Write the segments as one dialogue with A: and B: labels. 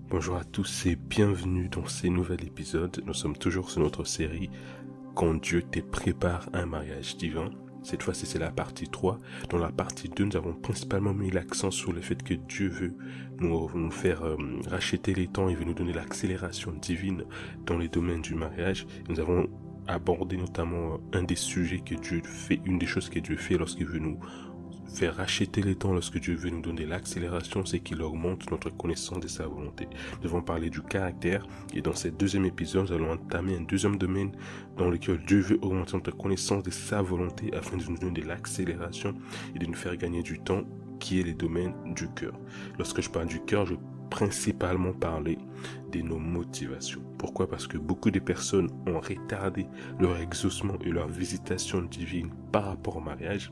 A: Bonjour à tous et bienvenue dans ce nouvel épisode. Nous sommes toujours sur notre série Quand Dieu te prépare un mariage divin. Cette fois-ci, c'est la partie 3. Dans la partie 2, nous avons principalement mis l'accent sur le fait que Dieu veut nous faire racheter les temps et veut nous donner l'accélération divine dans les domaines du mariage. Nous avons abordé notamment un des sujets que Dieu fait, une des choses que Dieu fait lorsqu'il veut nous faire racheter les temps, lorsque Dieu veut nous donner l'accélération, c'est qu'il augmente notre connaissance de sa volonté. Nous avons parlé du caractère et dans ce deuxième épisode, nous allons entamer un deuxième domaine dans lequel Dieu veut augmenter notre connaissance de sa volonté afin de nous donner de l'accélération et de nous faire gagner du temps, qui est les domaines du cœur. Lorsque je parle du cœur, je veux principalement parler de nos motivations. Pourquoi? Parce que beaucoup de personnes ont retardé leur exaucement et leur visitation divine par rapport au mariage.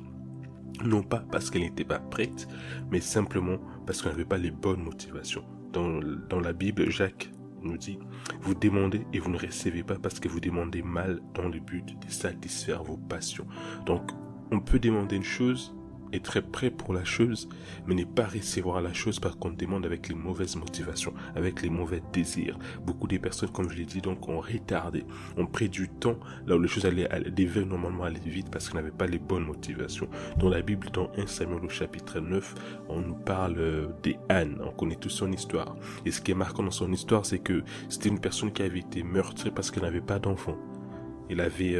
A: Non pas parce qu'elle n'était pas prête, mais simplement parce qu'elle n'avait pas les bonnes motivations. Dans la Bible, Jacques nous dit, vous demandez et vous ne recevez pas parce que vous demandez mal dans le but de satisfaire vos passions. Donc, on peut demander une chose, être prêt pour la chose, mais ne pas recevoir la chose parce qu'on demande avec les mauvaises motivations, avec les mauvais désirs. Beaucoup de personnes, comme je l'ai dit, donc ont retardé, ont pris du temps là où les choses devaient normalement aller vite parce qu'on n'avait pas les bonnes motivations. Dans la Bible, dans 1 Samuel au chapitre 9, on nous parle d'Anne, on connaît toute son histoire. Et ce qui est marquant dans son histoire, c'est que c'était une personne qui avait été meurtrie parce qu'elle n'avait pas d'enfant. Elle avait...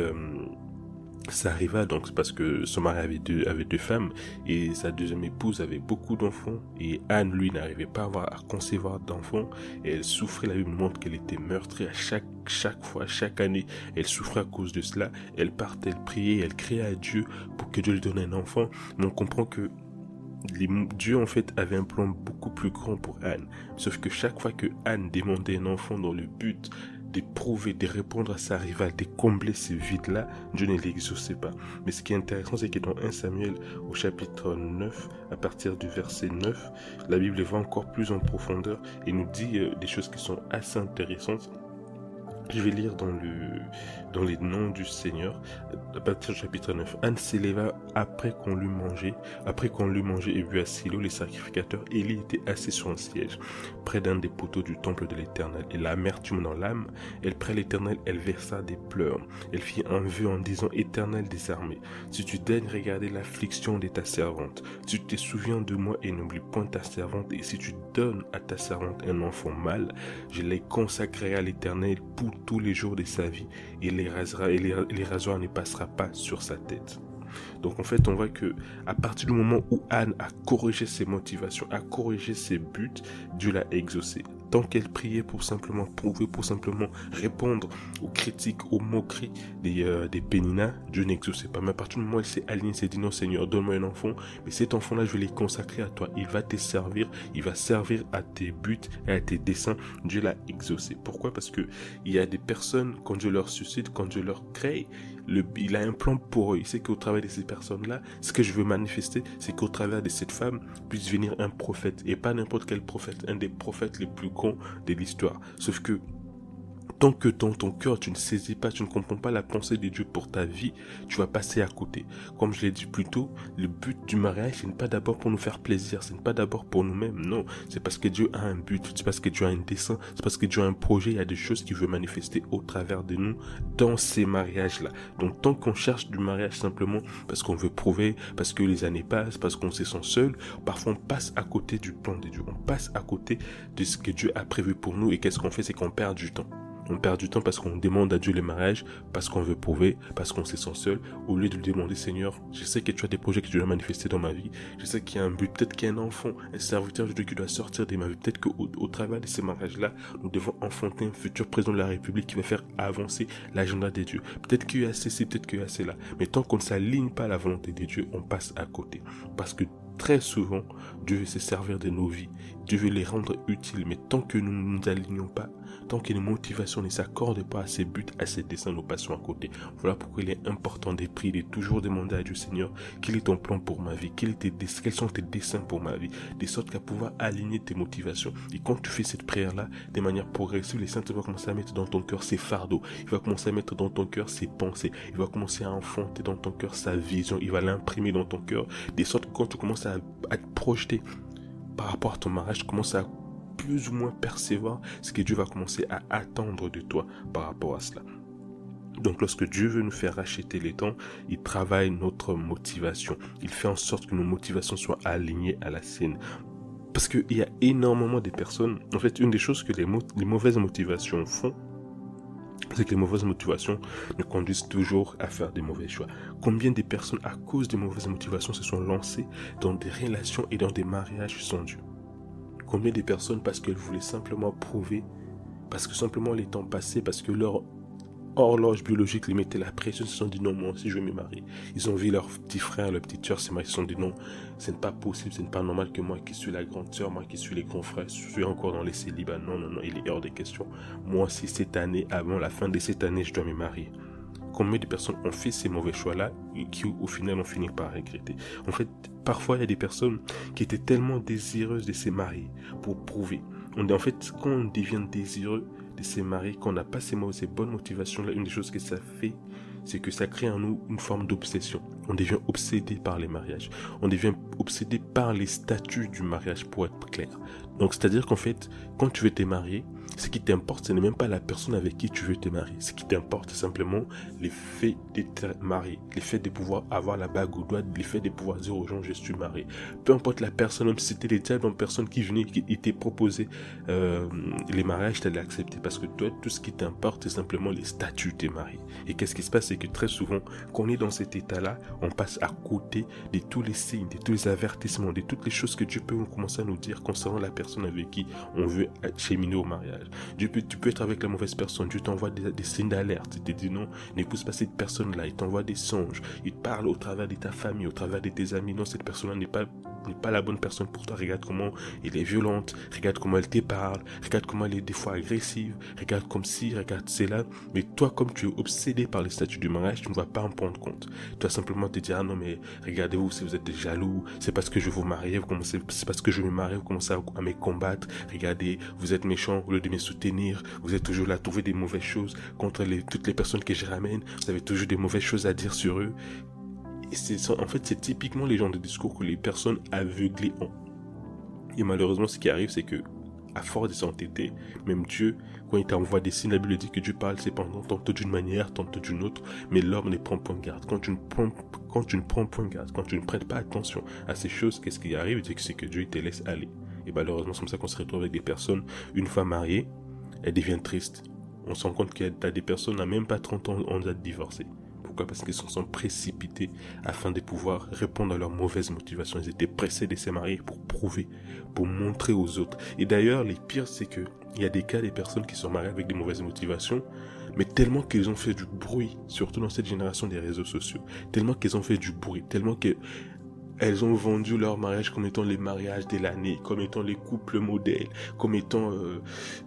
A: Ça arriva donc parce que son mari avait deux femmes et sa deuxième épouse avait beaucoup d'enfants et Anne, lui, n'arrivait pas à concevoir d'enfants et elle souffrait. La Bible montre qu'elle était meurtrie à chaque fois, chaque année. Elle souffrait à cause de cela. Elle partait, elle priait, elle criait à Dieu pour que Dieu lui donne un enfant. Mais on comprend que Dieu en fait avait un plan beaucoup plus grand pour Anne. Sauf que chaque fois que Anne demandait un enfant dans le but d'éprouver, de répondre à sa rivale, de combler ce vide-là, Dieu ne l'exauçait pas. Mais ce qui est intéressant, c'est que dans 1 Samuel, au chapitre 9, à partir du verset 9, la Bible va encore plus en profondeur et nous dit des choses qui sont assez intéressantes. Je vais lire dans les noms du Seigneur, à partir du chapitre 9. Anne s'éleva après qu'on l'eut mangé et bu à Silo, les sacrificateurs. Élie était assis sur un siège, près d'un des poteaux du temple de l'Éternel. Et l'amertume dans l'âme, elle prit l'Éternel, elle versa des pleurs. Elle fit un vœu en disant, Éternel des armées, si tu daignes regarder l'affliction de ta servante, si tu te souviens de moi et n'oublie point ta servante, et si tu donnes à ta servante un enfant mâle, je les consacrerai à l'Éternel pour tous les jours de sa vie et les rasoirs ne passera pas sur sa tête. Donc en fait on voit que à partir du moment où Anne a corrigé ses motivations, a corrigé ses buts, Dieu l'a exaucé. Tant qu'elle priait pour simplement prouver, pour simplement répondre aux critiques, aux moqueries des Péninas, Dieu n'exauçait pas. Mais à partir du moment où elle s'est alignée, elle s'est dit non Seigneur, donne-moi un enfant, mais cet enfant-là, je vais le consacrer à toi. Il va te servir, il va servir à tes buts et à tes desseins. Dieu l'a exaucé. Pourquoi? Parce que il y a des personnes, quand Dieu leur suscite, quand Dieu leur crée, il a un plan pour eux. Il sait qu'au travers de ces personnes-là, ce que je veux manifester, c'est qu'au travers de cette femme puisse venir un prophète. Et pas n'importe quel prophète, un des prophètes les plus grands de l'histoire. Sauf que tant que dans ton cœur, tu ne saisis pas, tu ne comprends pas la pensée de Dieu pour ta vie, tu vas passer à côté. Comme je l'ai dit plus tôt, le but du mariage, ce n'est pas d'abord pour nous faire plaisir, ce n'est pas d'abord pour nous-mêmes, non. C'est parce que Dieu a un but, c'est parce que Dieu a un dessein, c'est parce que Dieu a un projet, il y a des choses qu'il veut manifester au travers de nous dans ces mariages-là. Donc tant qu'on cherche du mariage simplement parce qu'on veut prouver, parce que les années passent, parce qu'on se sent seul, parfois on passe à côté du plan de Dieu, on passe à côté de ce que Dieu a prévu pour nous et qu'est-ce qu'on fait, c'est qu'on perd du temps. On perd du temps parce qu'on demande à Dieu le mariage, parce qu'on veut prouver, parce qu'on se sent seul, au lieu de lui demander, Seigneur, je sais que tu as des projets que tu dois manifester dans ma vie, je sais qu'il y a un but, peut-être qu'il y a un enfant, un serviteur de Dieu qui doit sortir de ma vie, peut-être qu'au travers de ces mariages-là, nous devons enfanter un futur président de la République qui va faire avancer l'agenda de Dieu. Peut-être qu'il y a ceci, peut-être qu'il y a cela, mais tant qu'on ne s'aligne pas à la volonté de Dieu, on passe à côté. Parce que très souvent, Dieu veut se servir de nos vies, Dieu veut les rendre utiles, mais tant que nous ne nous alignons pas, tant que les motivations ne s'accordent pas à ses buts, à ses desseins, nous passons à côté. Voilà pourquoi il est important de prier, de toujours demander à Dieu, Seigneur, quel est ton plan pour ma vie, quels sont tes desseins pour ma vie, de sorte qu'à pouvoir aligner tes motivations. Et quand tu fais cette prière-là, de manière progressive, les saints vont commencer à mettre dans ton cœur ses fardeaux, il va commencer à mettre dans ton cœur ses pensées, il va commencer à enfanter dans ton cœur sa vision, il va l'imprimer dans ton cœur, de sorte que quand tu commences à te projeter par rapport à ton mariage, tu commences à plus ou moins percevoir ce que Dieu va commencer à attendre de toi par rapport à cela. Donc lorsque Dieu veut nous faire racheter les temps, il travaille notre motivation. Il fait en sorte que nos motivations soient alignées à la sienne. Parce qu'il y a énormément de personnes, en fait une des choses que les mauvaises motivations font, c'est que les mauvaises motivations nous conduisent toujours à faire des mauvais choix. Combien de personnes, à cause des mauvaises motivations, se sont lancées dans des relations et dans des mariages sans Dieu? Combien de personnes, parce qu'elles voulaient simplement prouver, parce que simplement les temps passaient, parce que leur horloge biologique les mettait la pression, ils se sont dit non, moi aussi je vais me marier. Ils ont vu leur petit frère, leur petite soeur se marier, ils se sont dit non, ce n'est pas possible, ce n'est pas normal que moi qui suis la grande soeur, moi qui suis les grands frères, je suis encore dans les célibats. Non, il est hors des questions. Moi aussi cette année, avant la fin de cette année, je dois me marier. Combien de personnes ont fait ces mauvais choix-là et qui au final ont fini par regretter? En fait, parfois il y a des personnes qui étaient tellement désireuses de se marier pour prouver. En fait, quand on devient désireux de se marier, quand on n'a pas ces bonnes motivations-là, une des choses que ça fait, c'est que ça crée en nous une forme d'obsession. On devient obsédé par les mariages. On devient obsédé par les statuts du mariage, pour être clair. Donc, c'est-à-dire qu'en fait, quand tu veux te marier, ce qui t'importe, ce n'est même pas la personne avec qui tu veux te marier. Ce qui t'importe, c'est simplement l'effet d'être marié, l'effet de pouvoir avoir la bague au doigt, l'effet de pouvoir dire aux gens, je suis marié. Peu importe la personne, même si c'était les diables, une personne qui venait, qui t'ait proposé les mariages, tu allais accepter. Parce que toi, tout ce qui t'importe, c'est simplement les statuts de tes mariés. Et qu'est-ce qui se passe, c'est que très souvent, quand on est dans cet état-là, on passe à côté de tous les signes, de tous les avertissements, de toutes les choses que Dieu peut commencer à nous dire concernant la personne avec qui on veut cheminer au mariage. Tu peux être avec la mauvaise personne, Dieu t'envoie des signes d'alerte, il te dit non, n'épouse pas cette personne-là, il t'envoie des songes, il te parle au travers de ta famille, au travers de tes amis, non, cette personne-là n'est pas la bonne personne pour toi, regarde comment elle est violente, regarde comment elle te parle, regarde comment elle est des fois agressive, regarde comme ci, regarde cela, mais toi comme tu es obsédé par les statuts du mariage, tu ne vas pas en prendre compte. Tu vas simplement te dire, ah non mais regardez-vous, si vous êtes jaloux, c'est parce que je veux vous marier, c'est parce que je me marie, vous commencez à me combattre, regardez, vous êtes méchant, au lieu de me soutenir, vous êtes toujours là à trouver des mauvaises choses contre toutes les personnes que je ramène, vous avez toujours des mauvaises choses à dire sur eux. Et en fait, c'est typiquement les genres de discours que les personnes aveuglées ont. Et malheureusement, ce qui arrive, c'est que à force de s'entêter, même Dieu, quand il t'envoie des signes, la Bible dit que Dieu parle cependant tantôt d'une manière, tantôt d'une autre, mais l'homme ne prend point garde. Quand tu ne prends point garde, quand tu ne prêtes pas attention à ces choses, qu'est-ce qui arrive? C'est que Dieu te laisse aller. Et malheureusement, c'est comme ça qu'on se retrouve avec des personnes, une fois mariées, elles deviennent tristes. On se rend compte qu'il y a des personnes à même pas 30 ans, on a divorcé. Pourquoi? Parce qu'ils se sont précipités afin de pouvoir répondre à leurs mauvaises motivations. Ils étaient pressés de se marier pour prouver, pour montrer aux autres. Et d'ailleurs, les pires, c'est que il y a des cas des personnes qui sont mariées avec des mauvaises motivations, mais tellement qu'ils ont fait du bruit, surtout dans cette génération des réseaux sociaux, tellement qu'ils ont fait du bruit, tellement que elles ont vendu leur mariage comme étant les mariages de l'année, comme étant les couples modèles, comme étant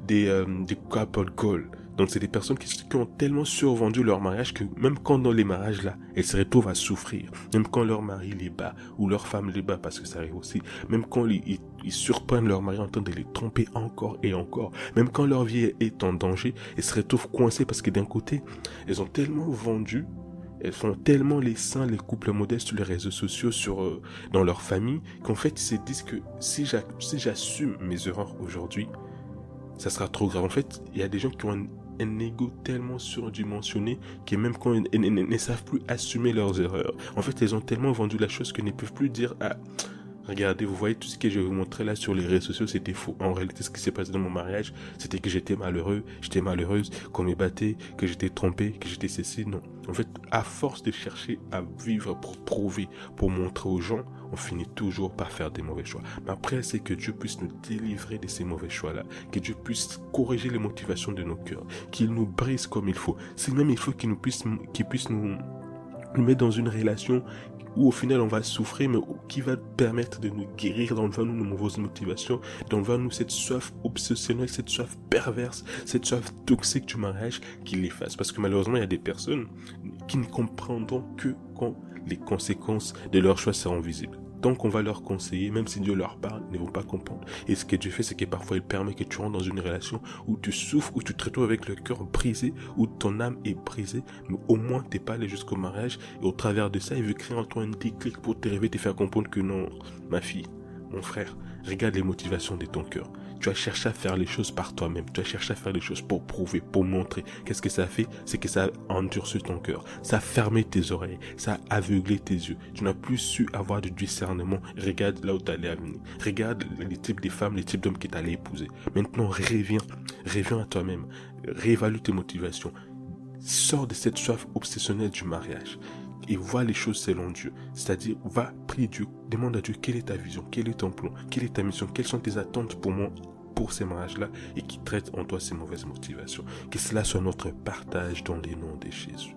A: des couple goals. Donc c'est des personnes qui ont tellement survendu leur mariage que même quand dans les mariages là, elles se retrouvent à souffrir. Même quand leur mari les bat ou leur femme les bat, parce que ça arrive aussi. Même quand ils surprennent leur mari en train de les tromper encore et encore. Même quand leur vie est en danger, elles se retrouvent coincées parce que d'un côté, elles ont tellement vendu. Elles font tellement les saints, les couples modestes sur les réseaux sociaux, dans leur famille, qu'en fait ils se disent que si j'assume mes erreurs aujourd'hui, ça sera trop grave. En fait, il y a des gens qui ont un ego tellement surdimensionné que même quand ils ne savent plus assumer leurs erreurs. En fait, ils ont tellement vendu la chose qu'ils ne peuvent plus dire regardez, vous voyez tout ce que je vais vous montrer là sur les réseaux sociaux, c'était faux. En réalité, ce qui s'est passé dans mon mariage, c'était que j'étais malheureux, j'étais malheureuse, qu'on me battait, que j'étais trompé, que j'étais ceci. Non. En fait, à force de chercher à vivre pour prouver, pour montrer aux gens, on finit toujours par faire des mauvais choix. Mais après, c'est que Dieu puisse nous délivrer de ces mauvais choix-là, que Dieu puisse corriger les motivations de nos cœurs, qu'il nous brise comme il faut. Si même il faut qu'il puisse nous mettre dans une relation où au final on va souffrir, mais qui va permettre de nous guérir, d'enlever nous nos mauvaises motivations, d'enlever nous cette soif obsessionnelle, cette soif perverse, cette soif toxique du mariage, qu'il l'efface. Parce que malheureusement, il y a des personnes qui ne comprendront que quand les conséquences de leurs choix seront visibles. Tant qu'on va leur conseiller, même si Dieu leur parle, ils ne vont pas comprendre. Et ce que Dieu fait, c'est que parfois il permet que tu rentres dans une relation où tu souffres, où tu te retrouves avec le cœur brisé, où ton âme est brisée, mais au moins tu n'es pas allé jusqu'au mariage. Et au travers de ça, il veut créer en toi un déclic pour te réveiller, te faire comprendre que non, ma fille, mon frère, regarde les motivations de ton cœur. Tu as cherché à faire les choses par toi-même. Tu as cherché à faire les choses pour prouver, pour montrer. Qu'est-ce que ça a fait? C'est que ça a endurci ton cœur. Ça a fermé tes oreilles. Ça a aveuglé tes yeux. Tu n'as plus su avoir du discernement. Regarde là où tu allais venir. Regarde les types de femmes, les types d'hommes que tu allais épouser. Maintenant, reviens à toi-même. Réévalue tes motivations. Sors de cette soif obsessionnelle du mariage et vois les choses selon Dieu. C'est-à-dire, va prier Dieu, demande à Dieu quelle est ta vision, quel est ton plan, quelle est ta mission, quelles sont tes attentes pour moi, pour ces mariages-là, et qui traite en toi ces mauvaises motivations. Que cela soit notre partage dans les noms de Jésus.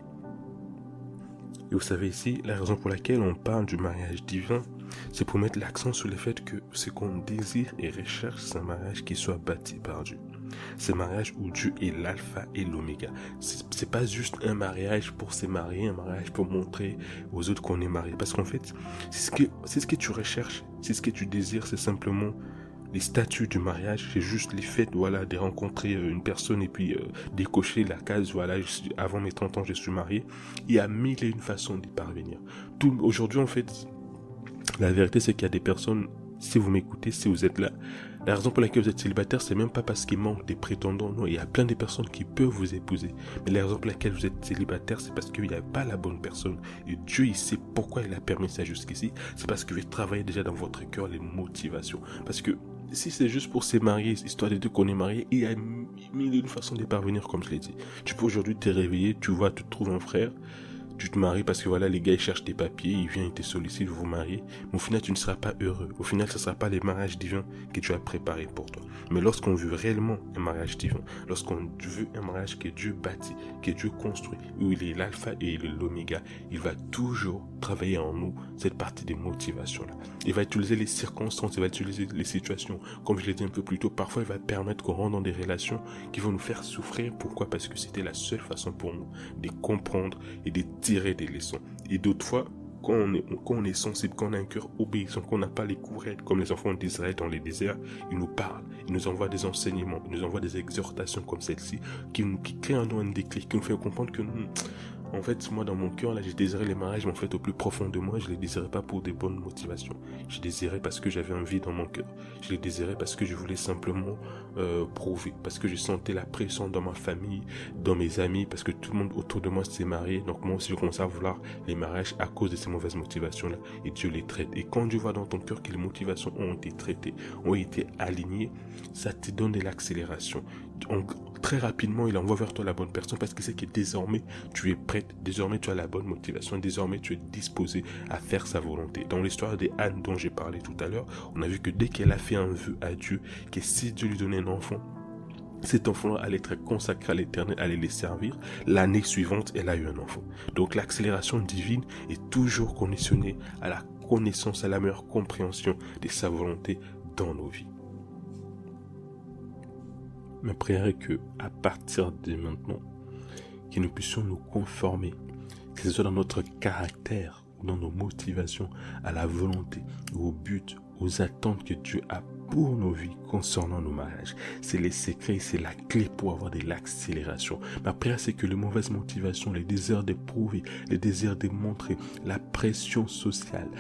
A: Et vous savez ici, la raison pour laquelle on parle du mariage divin, c'est pour mettre l'accent sur le fait que ce qu'on désire et recherche, c'est un mariage qui soit bâti par Dieu. C'est un mariage où Dieu est l'alpha et l'oméga. C'est pas juste un mariage pour se marier, un mariage pour montrer aux autres qu'on est marié. Parce qu'en fait, c'est ce que tu recherches, c'est ce que tu désires, c'est simplement les statuts du mariage, c'est juste les faits, voilà, de rencontrer une personne et puis décocher la case, voilà, avant mes 30 ans, je suis marié. Il y a mille et une façons d'y parvenir. Aujourd'hui, en fait, la vérité, c'est qu'il y a des personnes, si vous m'écoutez, si vous êtes là, la raison pour laquelle vous êtes célibataire, c'est même pas parce qu'il manque des prétendants. Non, il y a plein de personnes qui peuvent vous épouser. Mais la raison pour laquelle vous êtes célibataire, c'est parce qu'il n'y a pas la bonne personne. Et Dieu, il sait pourquoi il a permis ça jusqu'ici. C'est parce que vous travaillez déjà dans votre cœur les motivations. Parce que si c'est juste pour se marier, histoire de dire qu'on est marié, il y a mille et une façons d'y parvenir, comme je l'ai dit. Tu peux aujourd'hui te réveiller, tu vois, tu trouves un frère. Tu te maries parce que voilà, les gars ils cherchent tes papiers, ils viennent, ils te sollicitent, vous vous mariez. Mais au final, tu ne seras pas heureux. Au final, ce ne sera pas les mariages divins que tu as préparés pour toi. Mais lorsqu'on veut réellement un mariage divin, lorsqu'on veut un mariage que Dieu bâtit, que Dieu construit, où il est l'alpha et l'oméga, il va toujours travailler en nous cette partie des motivations-là. Il va utiliser les circonstances, il va utiliser les situations. Comme je l'ai dit un peu plus tôt, parfois il va permettre qu'on rentre dans des relations qui vont nous faire souffrir. Pourquoi? Parce que c'était la seule façon pour nous de comprendre et de tirer des leçons. Et d'autres fois, quand on est sensible, quand on a un cœur obéissant, qu'on n'a pas les courettes comme les enfants d'Israël dans les déserts, ils nous parlent, ils nous envoient des enseignements, ils nous envoient des exhortations comme celle-ci qui créent en nous un déclic, qui nous fait comprendre que en fait, moi dans mon cœur, là, j'ai désiré les mariages, mais en fait au plus profond de moi, je les désirais pas pour des bonnes motivations. Je les désirais parce que j'avais un vide dans mon cœur. Je les désirais parce que je voulais simplement prouver, parce que je sentais la pression dans ma famille, dans mes amis, parce que tout le monde autour de moi s'est marié. Donc moi aussi, je commençais à vouloir les mariages à cause de ces mauvaises motivations-là. Et Dieu les traite. Et quand Dieu voit dans ton cœur que les motivations ont été traitées, ont été alignées, ça te donne de l'accélération. Donc, très rapidement, il envoie vers toi la bonne personne parce qu'il sait que désormais, tu es prête, désormais, tu as la bonne motivation, désormais, tu es disposé à faire sa volonté. Dans l'histoire d'Anne dont j'ai parlé tout à l'heure, on a vu que dès qu'elle a fait un vœu à Dieu, que si Dieu lui donnait un enfant, cet enfant-là allait être consacré à l'Éternel, allait les servir. L'année suivante, elle a eu un enfant. Donc l'accélération divine est toujours conditionnée à la connaissance, à la meilleure compréhension de sa volonté dans nos vies. Ma prière est que, à partir de maintenant, que nous puissions nous conformer, que ce soit dans notre caractère, dans nos motivations, à la volonté, au but, aux attentes que Dieu a pour nos vies concernant nos mariages. C'est les secrets, c'est la clé pour avoir de l'accélération. Ma prière, c'est que les mauvaises motivations, les désirs de prouver, les désirs de montrer, la pression sociale,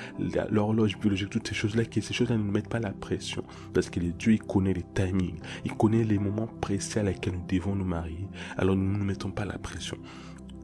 A: l'horloge biologique, toutes ces choses-là, que ces choses-là ne nous mettent pas la pression. Parce que Dieu, il connaît les timings, il connaît les moments précis à lesquels nous devons nous marier. Alors nous ne nous mettons pas la pression.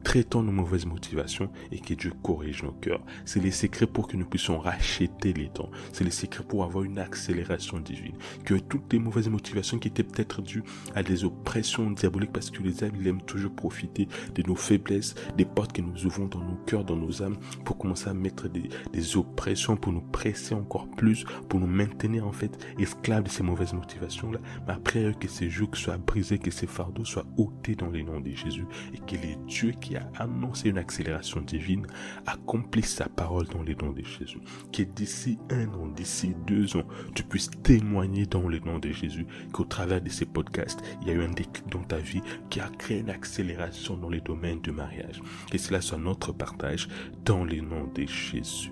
A: Traitons nos mauvaises motivations et que Dieu corrige nos cœurs. C'est les secrets pour que nous puissions racheter les temps. C'est les secrets pour avoir une accélération divine. Que toutes les mauvaises motivations qui étaient peut-être dues à des oppressions diaboliques, parce que les diables, ils aiment toujours profiter de nos faiblesses, des portes que nous ouvrons dans nos cœurs, dans nos âmes, pour commencer à mettre des oppressions, pour nous presser encore plus, pour nous maintenir en fait esclaves de ces mauvaises motivations-là. Ma prière est que ces jougs soient brisés, que ces fardeaux soient ôtés dans les noms de Jésus et que les dieux qui a annoncé une accélération divine accomplisse sa parole dans les noms de Jésus. Que d'ici 1 an, d'ici 2 ans, tu puisses témoigner dans les noms de Jésus qu'au travers de ces podcasts, il y a eu un déclic dans ta vie qui a créé une accélération dans les domaines du mariage. Que cela soit notre partage dans les noms de Jésus.